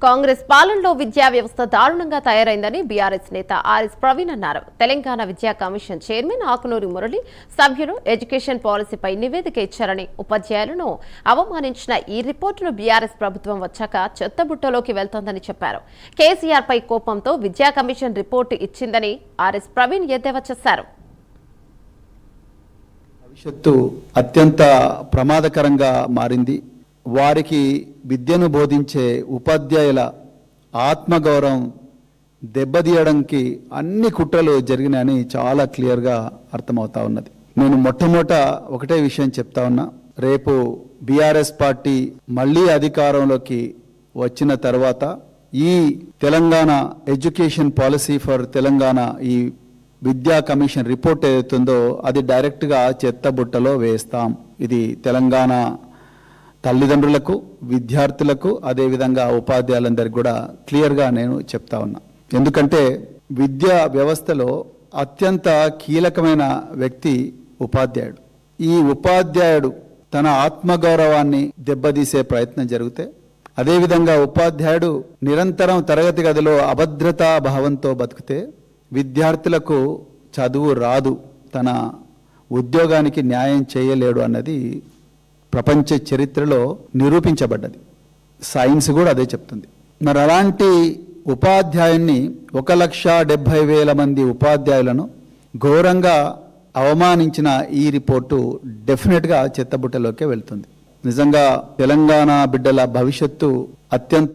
కాంగ్రెస్ పాలనలో విద్యా వ్యవస్థ దారుణంగా తయారైందని బీఆర్ఎస్ నేత ఆర్ఎస్ ప్రవీణ్ అన్నారు. తెలంగాణ విద్యా కమిషన్ చైర్మన్ ఆకునూరి మురళి సభ్యులు ఎడ్యుకేషన్ పాలసీపై నివేదిక ఇచ్చారని, ఉపాధ్యాయులను అవమానించిన ఈ రిపోర్టును బీఆర్ఎస్ ప్రభుత్వం వచ్చాక చెత్తబుట్టలోకి వెళ్తోందని చెప్పారు. కేసీఆర్ పై కోపంతో విద్యా కమిషన్ రిపోర్టు ఇచ్చిందని ఆర్ఎస్ ప్రవీణ్ ఎద్దేవా చేశారు. భవిష్యత్తు అత్యంత ప్రమాదకరంగా మారింది. వారికి విద్యను బోధించే ఉపాధ్యాయుల ఆత్మగౌరవం దెబ్బతీయడానికి అన్ని కుట్రలు జరిగినాయని చాలా క్లియర్గా అర్థమవుతా ఉన్నది. నేను మొట్టమొదట ఒకటే విషయం చెప్తా ఉన్నా, రేపు బీఆర్ఎస్ పార్టీ మళ్ళీ అధికారంలోకి వచ్చిన తర్వాత ఈ Telangana education policy for Telangana ఈ విద్యా కమిషన్ రిపోర్ట్ ఏదైతుందో అది డైరెక్ట్గా చెత్తబుట్టలో వేస్తాం. ఇది తెలంగాణ తల్లిదండ్రులకు, విద్యార్థులకు, అదేవిధంగా ఉపాధ్యాయులందరికీ కూడా క్లియర్గా నేను చెప్తా ఉన్నా. ఎందుకంటే విద్యా వ్యవస్థలో అత్యంత కీలకమైన వ్యక్తి ఉపాధ్యాయుడు. ఈ ఉపాధ్యాయుడు తన ఆత్మగౌరవాన్ని దెబ్బతీసే ప్రయత్నం జరిగితే, అదేవిధంగా ఉపాధ్యాయుడు నిరంతరం తరగతి గదిలో అభద్రతా భావంతో బతికితే విద్యార్థులకు చదువు రాదు, తన ఉద్యోగానికి న్యాయం చేయలేడు అన్నది ప్రపంచ చరిత్రలో నిరూపించబడ్డది. సైన్స్ కూడా అదే చెప్తుంది. మరి అలాంటి ఉపాధ్యాయున్ని 1,70,000 మంది ఉపాధ్యాయులను ఘోరంగా అవమానించిన ఈ రిపోర్టు డెఫినెట్గా చెత్తబుట్టలోకే వెళ్తుంది. నిజంగా తెలంగాణ బిడ్డల భవిష్యత్తు అత్యంత